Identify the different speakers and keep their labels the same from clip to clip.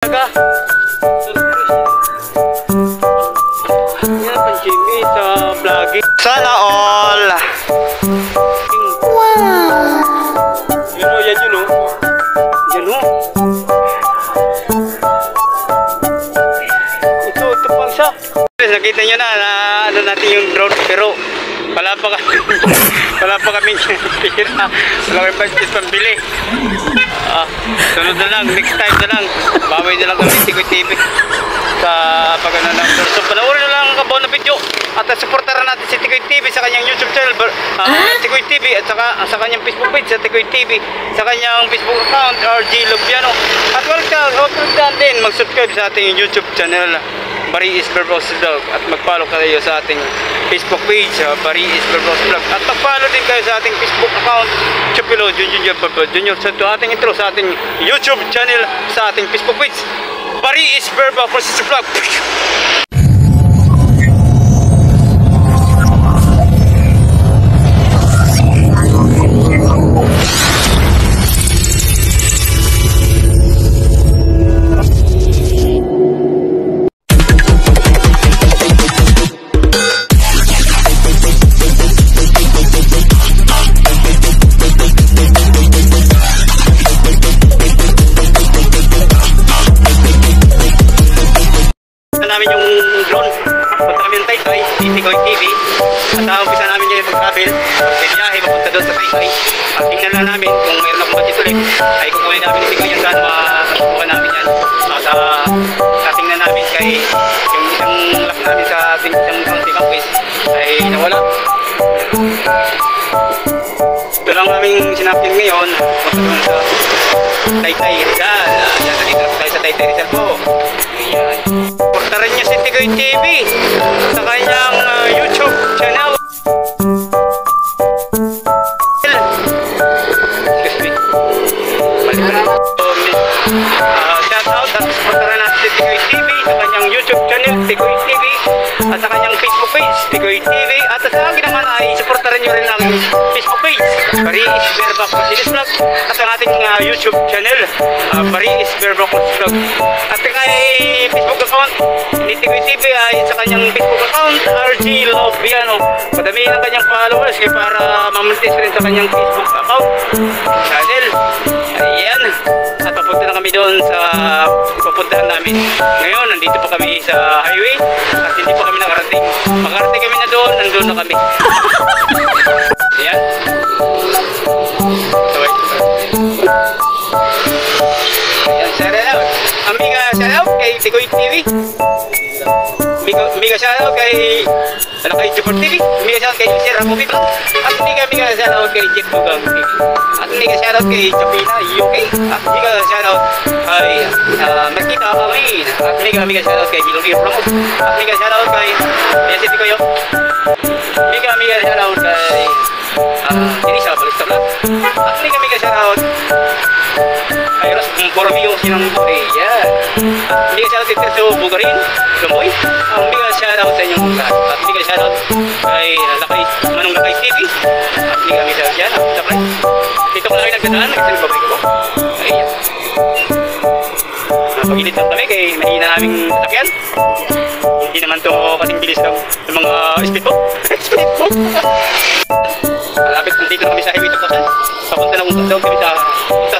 Speaker 1: Yan pang Jimmy sa vlogging. Sana all. Wow. Yan yun o. Yan o. Ito pang isa. Nakita nyo na ano natin yung drone, pero wala pa kami pira. Wala kami pambili. Sunod na lang, next time na lang. Baway na lang kami Tikoy TV sa pagano ng drone. So panoorin na lang ang kabaw na video at supportaran natin si Tikoy TV sa kanyang YouTube channel, Tikoy TV, at saka sa kanyang Facebook page sa Tikoy TV, sa kanyang Facebook account RG Lubiano. At huwag din mag-subscribe sa ating YouTube channel Bariis Verbos Vlog, at mag-follow kayo sa ating Facebook page Bariis Verbos Vlog, at mag-follow din kayo sa ating Facebook account Chupilo Junior sa ating intro sa ating YouTube channel, sa ating Facebook page Bariis Verbos Vlog. Namin yung drone, punta kami ng Taytay, Tikoy TV, at umpisa namin yung mag-travel, biyahe papunta doon sa Taytay. At tingnan na namin kung mayroon akong budget ulit, ay kukunin namin yung Tikoy yan, saan masubukan namin yan. At tingnan namin kay yung isang lock namin sa isang county campus ay nawala. Ito lang aming sinapin ngayon, punta doon sa Taytay Rizal. Yan, nandito tayo sa Taytay Rizal po. Ayan. Supportaran niyo si Tikoy TV sa kanyang YouTube channel. Excuse me. Balik na. Shout out at supportaran natin si Tikoy TV sa kanyang YouTube channel Tikoy TV, at sa kanyang Facebook page Tikoy TV, at sa akin naman ay supportaran niyo rin ang Facebook page Bariis Verbos Vlog, at ang ating YouTube channel Bariis Verbos Vlog, at kay Facebook account ni Tikoy TV ay sa kanyang Facebook account RG Lubiano. Padamihin ang kanyang followers para mamonetize rin sa kanyang Facebook account channel. Ayan, at papunta na kami doon sa pupuntahan namin. Ngayon nandito pa kami sa highway at hindi pa kami nakarating. Makarating kami na doon, nandun na kami. Ayan. Ayan, shout out. Amiga, shout out kay Tikoy TV. Amiga, shout out kay Super TV. Amiga, shout out kay Sir Ramovi Vlog. At amiga, shout out kay Jet Bugang TV. At amiga, shout out kay Chapina UK. At amiga, shout out kay Makita Amin. At amiga, shout out kay Gilogi Promo. At amiga, shout out kay Yasi Tikoyo. Amiga, shout out kay Dirisa Balista Vlog. At amiga, shout out kay Ros Boromeo Sinang Korea. At amiga, shout out kay Terso Bugarin Lumboy. Amiga, shout out sa inyong lahat. At amiga, shout out kay Manong Lakay TV. At amiga, shout out dyan. Dito ko lang kayo nagdadaan, kasi nagbabalik ko. Ayan. Pag-init lang kami kay mahina naming sasakyan. Hindi naman ito kasing bilis ng mga speedboat. Speedboat! Malapit dito na kami sa highway 2,000. Papunta na kung doon kami sa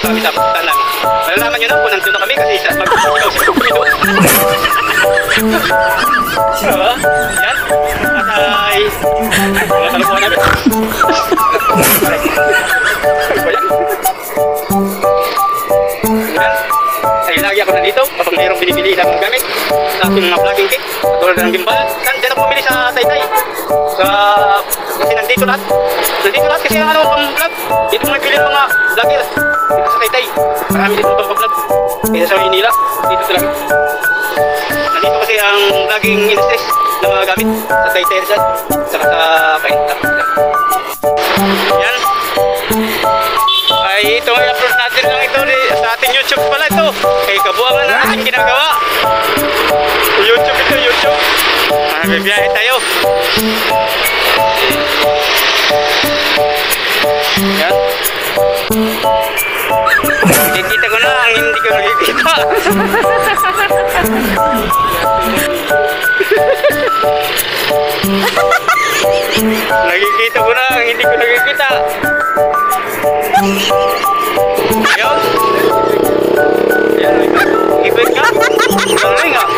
Speaker 1: pupuntahan namin. Malalaman nyo na kung nandun na kami kasi sa mag-ikaw sa kumido. Diba? Yan. At ay mga talubuhan namin. Ay lagi ako nandito kapag mayroong binibili ng gamit sa ating mga vlogging kit, tulad ng gimbal. Diyan ako pumili sa Taytay kasi nandito lahat kasi ang pang vlog dito mga pili mga vlogger dito sa Taytay. Marami dito pang vlog kaya sa Manila dito talaga nandito kasi ang vlogging industries na mga gamit sa Taytay Rizal saka sa Painta. Yan ay ito ay upload natin lang ito sa ating YouTube pala ito. Kay kabuangan na natin ginagawa. YouTube ito, YouTube. Bibiyahe tayo. Yan. Nakikita ko na ang hindi ko nakikita. Nakikita ko na, hindi ko nakikita. Ayun. Ibig ka? Galing ah.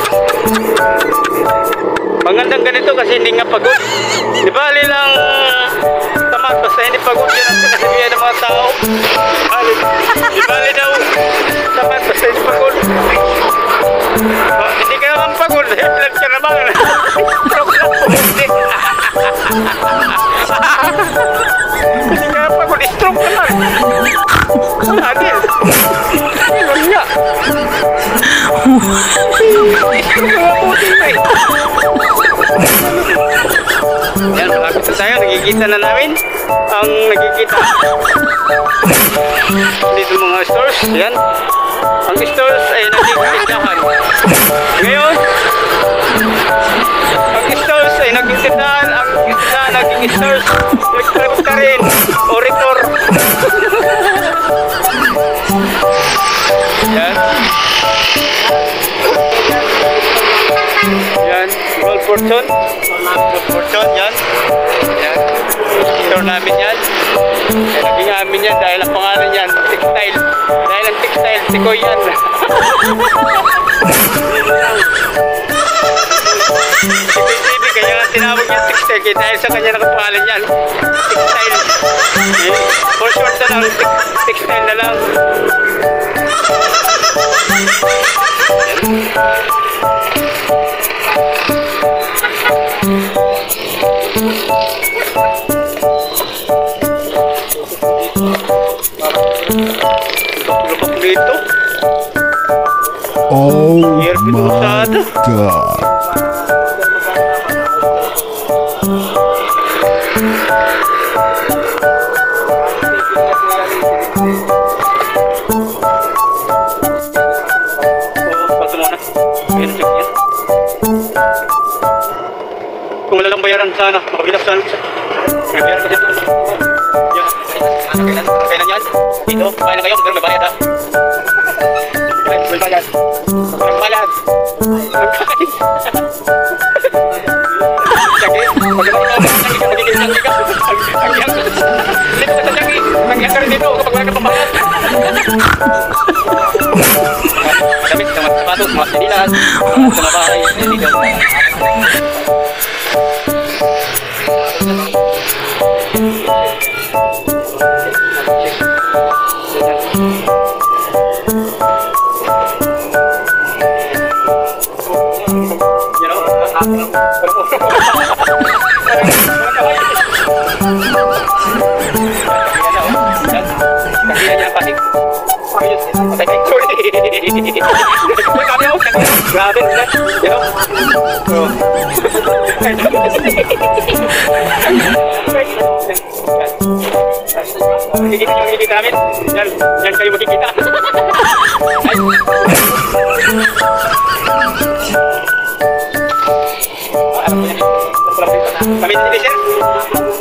Speaker 1: Magandang ganito kasi hindi nga pagod. Di ba lang tamad basta hindi pagod yan ang sinasabihan ng mga tao. Di bali daw tamad basta hindi pagod. Hindi ka naman pagod, headline ka naman. Stroke lang po. Hindi ka pagod, stroke ka lang. Adil. Ilan nga. Stroke ka lang po din eh. Yan, malapit na tayo. Nakikita na namin ang nakikita dito mga stores. Yan. Ang stores ay nagtitindahan. Ngayon, ang stores ay nagtitindahan. Ang tindahan naging stores. Nagtragot ka rin. Oritor. Yan. Yan. Gold Fortune. Gold Fortune. Yan. Yan. Store namin yan. Naging amin yan dahil ang pangalan yan textile. Dahil ang textile sikoy yan. TV kaya nga tinawag yan textile dahil sa kanya nakapangalan yan textile. For short na lang textile na lang. Lupok dito.
Speaker 2: Oh my God.
Speaker 1: Kung wala lang bayaran sana, makabilap sana. May bayaran kasi ito. Yan. Kailan yan? Dito. Kaya na kayo, pero may bayad ha. May bayad. May bayad. Sakit. Pagkakita ka, magiging sanggi ka. Dito ka sa sanggi. Mangyang ka rin dito kapag wala ka pambayad. Damit, sama sapatos, mga sinilas, sama bahay, dito. Grabe na, you know? Makikita nyo, makikita namin. Yan kayo makikita. Ay. Alam mo yan. Kami dito, sir.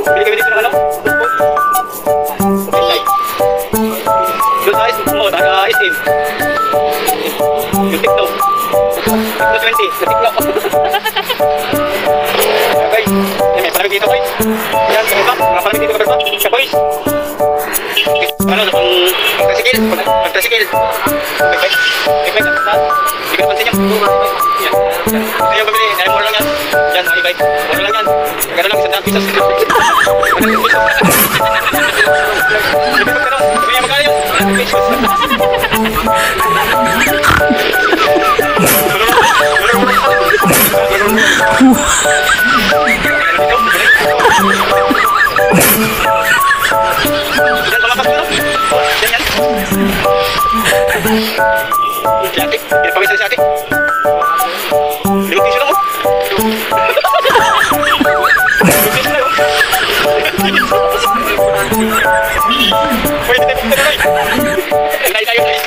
Speaker 1: Bili kami dito ng ano? Doon sa SM. Yung TikTok. TikTok 20. Sa TikTok. Okay. Yan, may palamig dito, guys. Yan, kamuka. Mga palamig dito, kamuka. Siya, boys. Ano, sa pang-tricycle. Pang-tricycle. Okay, guys. Okay, guys. Hindi ka napansin yan. Yan. Ito yung pabili. Kaya mura lang yan. Yan, okay, guys. Mura lang yan. Gano'n lang, 100 pesos. 100 pesos. Hindi pa gano'n. Sabi niya, magkano yun? 100 pesos. Yan, palapas mo, no? Yan, yan. Si ate, pinapawisan si ate. 5 piso lang, oh. 5 piso lang, oh. Pwede tayo, pwede tayo. Lain tayo, guys.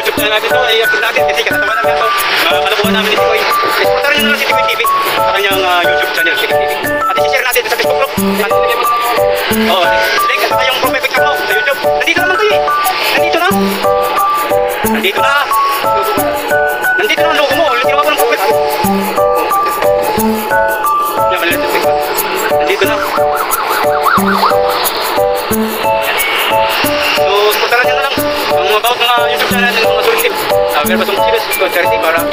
Speaker 1: YouTube channel natin to, i-upload natin kasi kasama namin ito. Kalukuhan namin ni Tikoy. Supportaran nyo na lang si Tikoy TV sa kanyang YouTube channel, Tikoy TV. At i-share natin sa Facebook group. Oo, link sa kayong profile picture mo sa YouTube. Nandito naman to eh. Nandito na. Nandito na. Nandito na ang logo mo. Ulit ginawa ko ng profile ko. Yan, malilit na ito. Nandito na. So, supportaran nyo na lang ang about ng YouTube channel natin ng mga Suling Team. Meron ba itong serious charity para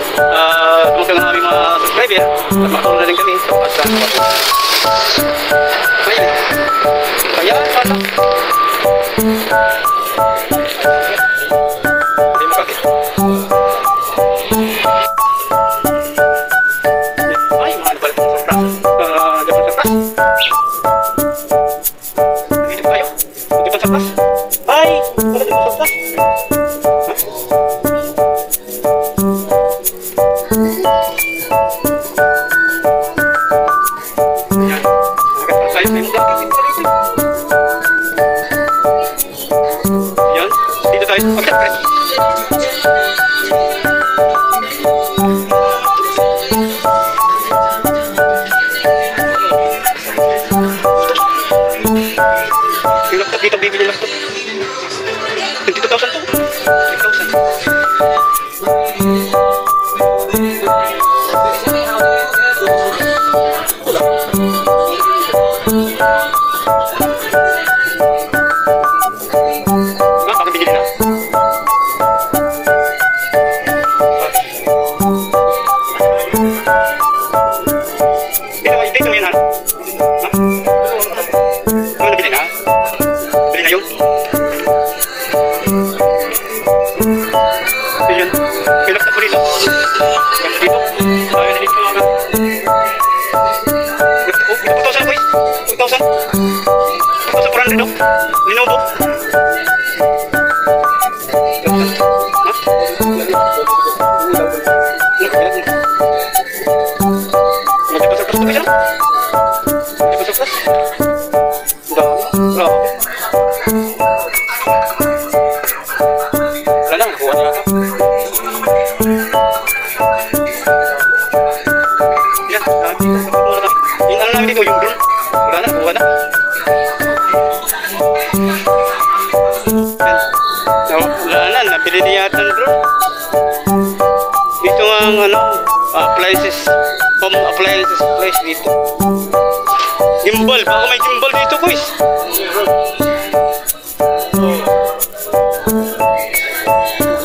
Speaker 1: tumutang ang aming mga subscriber at makatulong na rin kami sa pagkakasama. Ayun. Kaya, paano? Hindi mo kakit. Ay, mahal pala itong surprise. Dapat surprise. Dito pa kayo. Hindi pa surprise. Ay, wala dito surprise. Yan, dito tayo. Okay, okay. Yung laptop dito, bibili laptop. 22,000 to. 2,400 no? Linovo? Nabili niya yata ng drone. Dito nga ang appliances, home appliances place dito. Gimbal, baka may gimbal dito guys.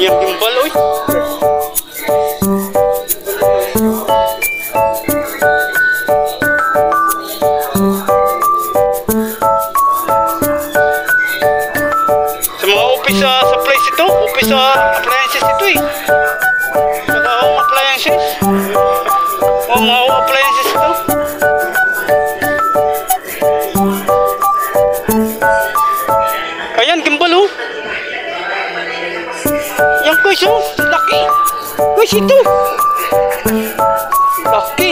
Speaker 1: Yung gimbal oy. Sa place ito, office appliances ito eh. Saka home appliances. Mga home appliances ito. Ayan, gimbal oh. Yan guys oh, laki. Guys ito. Laki.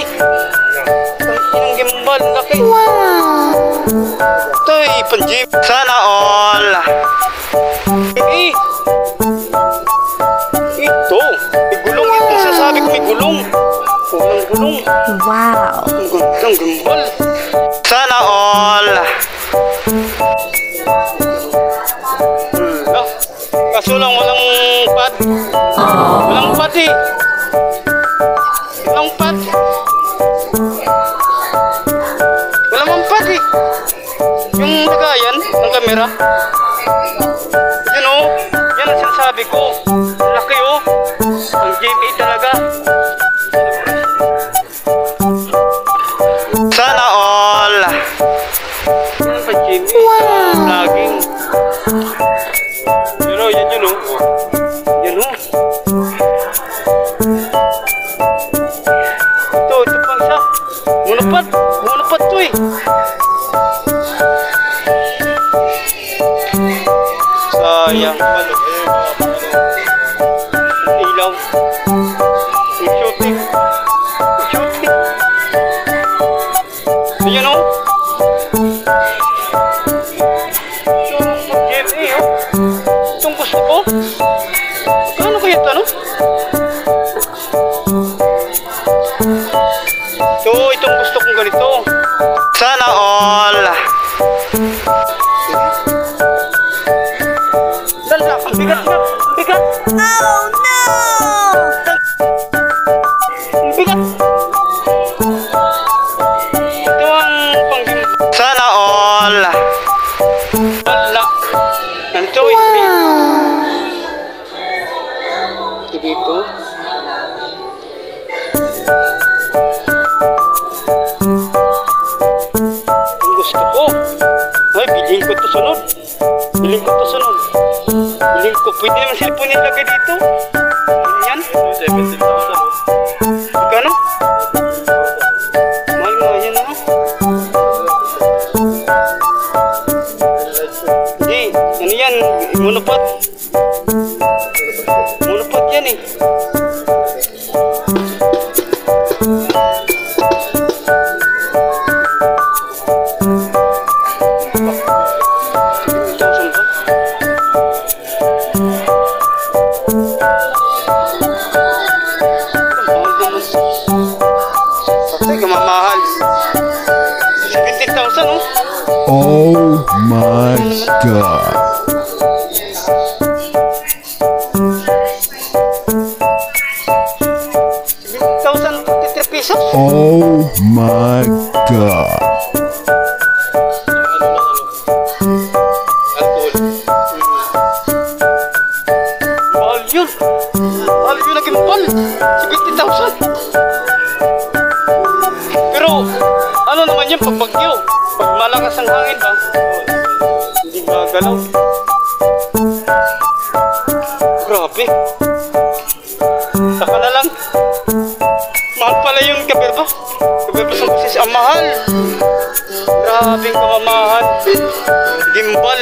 Speaker 1: Ang gimbal, laki. Wow. Ito eh, panjib. Sana all. Ito, may gulong ito. Sasabi ko may gulong. Walang gulong.
Speaker 3: Wow.
Speaker 1: Ang gandang gimbal. Sana all. Kaso lang walang pad. Walang pad eh. Walang pad. Walang mang pad eh. Yung lagayan ng kamera. Yun o, yan ang sinasabi ko. Laki o, ang GMA talaga. Sana all. Yan pa GMA, laging. Yun o, yan yun o. Yan o. Ito pa isa. Monopod to eh. Sayang palo. Ilaw. Shooting. Ayan o. Itong gusto ko. Ano kaya Ang bigat na! Ang bigat!
Speaker 3: Oh no!
Speaker 1: Ang bigat! Ito ang panggim... Sana all! Wala! Nanito, hindi. Dito. Ang gusto ko. Ay, bilhin ko to sunod. Bilhin ko to sunod. Bilhin ko. Pwede naman cellphone nilagay dito. Yan. 17,000. Gano? Mahal nga yan ano? Hindi. Ano yan? Monopod. Monopod yan eh. Mamahal. 17,000 oh.
Speaker 2: Oh my God.
Speaker 1: 17,000 pesos.
Speaker 2: Oh my God.
Speaker 1: Mahal yun. Mahal yun naging pal. 17,000. Pero ano naman yung pagbagyo? Pag malakas ang hangin ba? Hindi magalaw. Grabe. Saka na lang. Mahal pala yung kaberba. Kaberba sa busis. Ang mahal. Grabing pamamahal. Gimbal.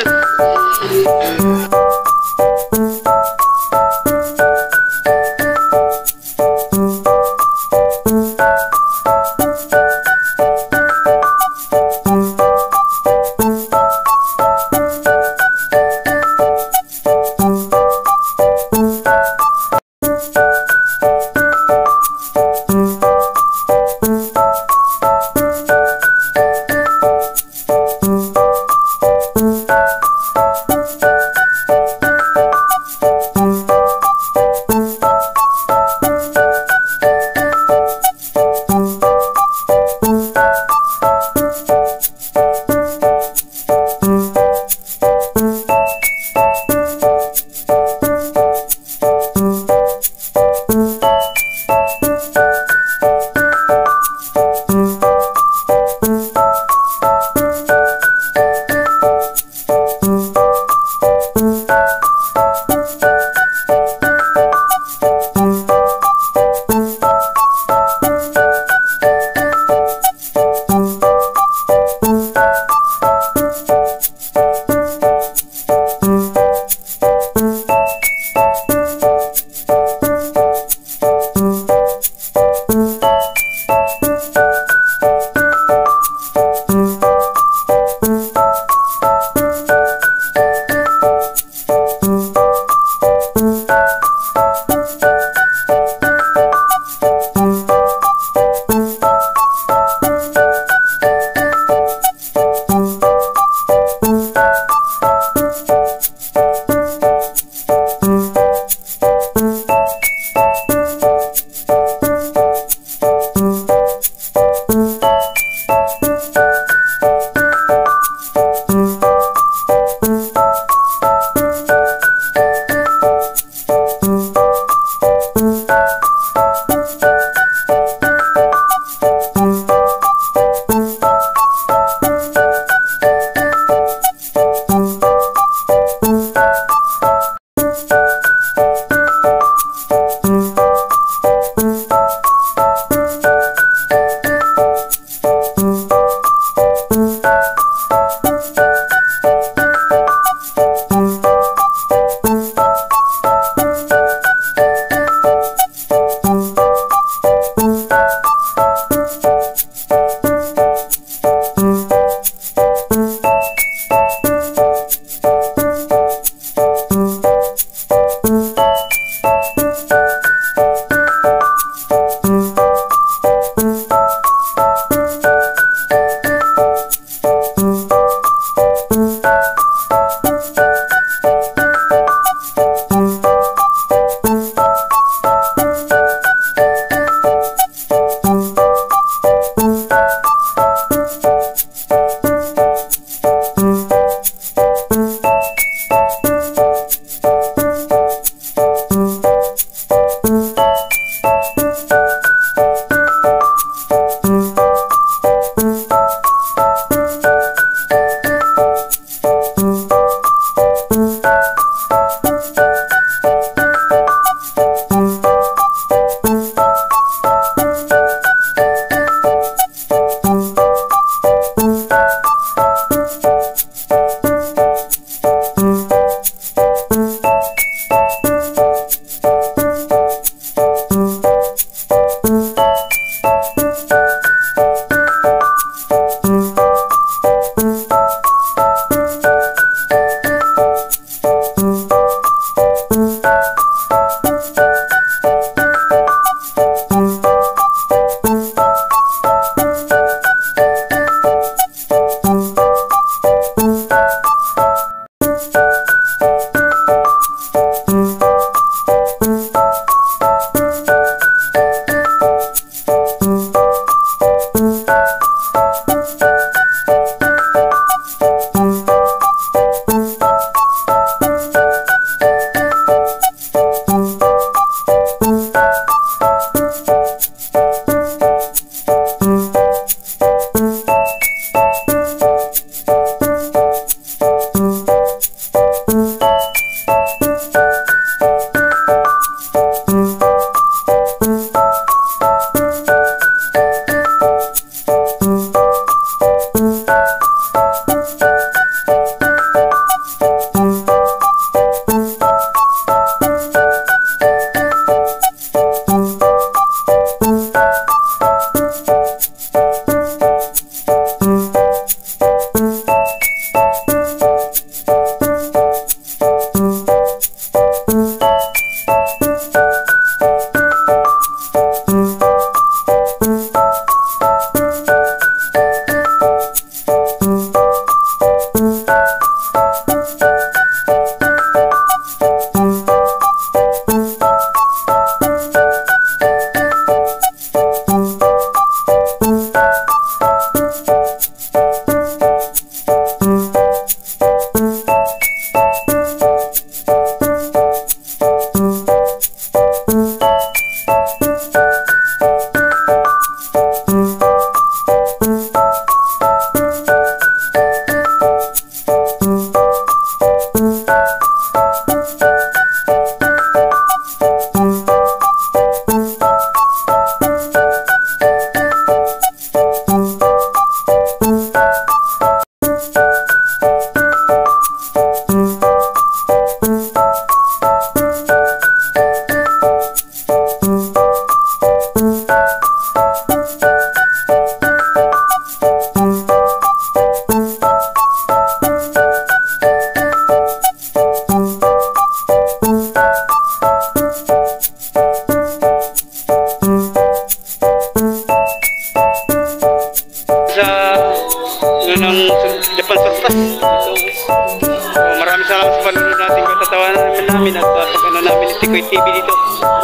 Speaker 1: So, maraming salamat sa panonood natin katatawanan namin at pag-ano namin ni Tikoy TV dito.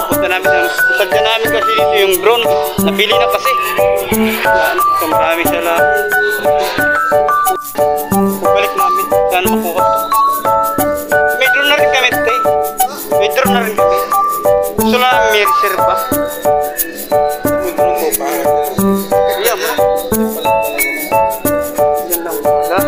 Speaker 1: Pupunta namin namin kasi dito yung drone. Nabili na kasi. So, maraming salamat. Balik namin. Saan makuha ito? May drone na rin kami ito eh. May drone na rin kami. Gusto lang may reserva. May drone ko pa. Iya mo. Yan lang pala.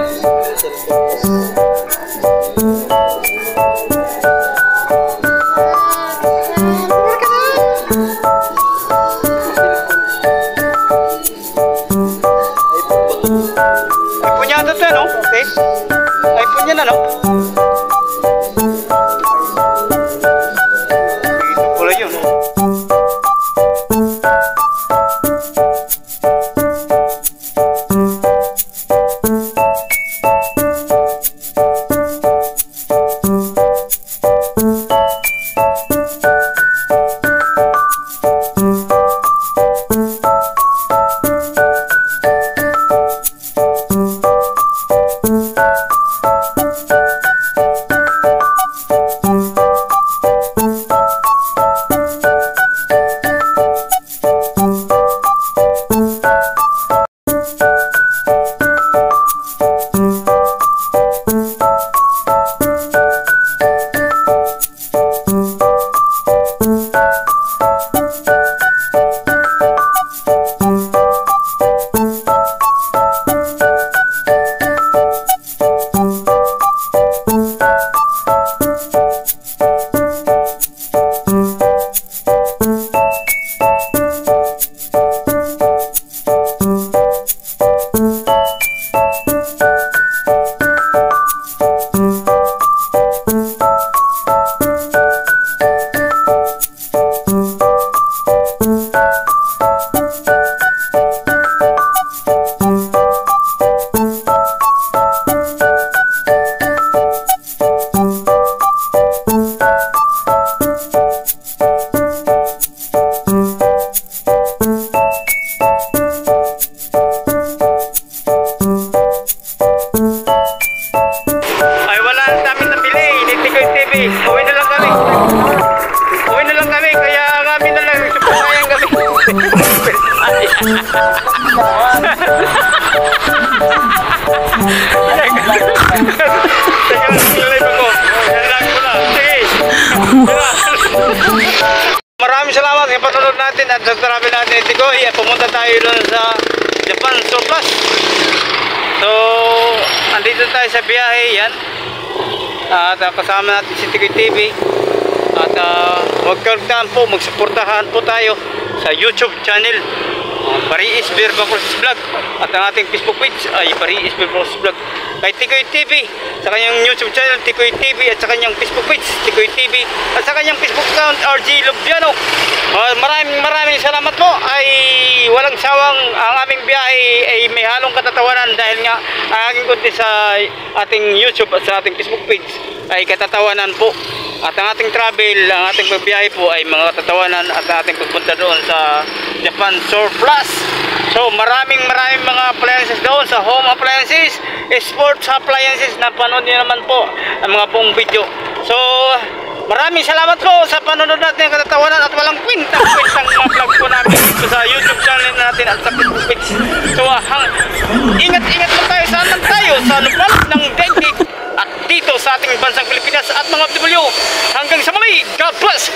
Speaker 1: iPhone yata ito, no? Okay. iPhone yan, ano? Ito pala yun. Maraming salamat sa panonood natin at sa travel natin ni Tikoy. Pumunta tayo doon sa Japan Surplus. So, andito tayo sa biyahe yan. At kasama natin si Tikoy TV. At huwag kaligtaan po, magsuportahan po tayo sa YouTube channel Pariis Beer Bacros Vlog. At ang ating Facebook page ay Pariis Beer Bacros Vlog. Kay Tikoy TV, sa kanyang YouTube channel Tikoy TV, at sa kanyang Facebook page Tikoy TV, at sa kanyang Facebook account RG Lubiano. Maraming salamat po. Ay walang sawang ang aming biyahe ay may halong katatawanan dahil nga ang aking content sa ating YouTube at sa ating Facebook page ay katatawanan po. At ang ating travel, ang ating pagbiyahe po ay mga katatawanan at ating pagpunta doon sa Japan Surplus. So maraming mga appliances doon sa home appliances, sports appliances na panood nyo naman po ang mga buong video. So maraming salamat po sa panonood natin ng katatawanan at walang kwentang mga vlog po namin dito sa YouTube channel natin at sa Facebook page. So ingat po tayo, saan man tayo, sa lupalop ng daigdig at dito sa ating bansang Pilipinas at mga OFW. Hanggang sa muli, God bless!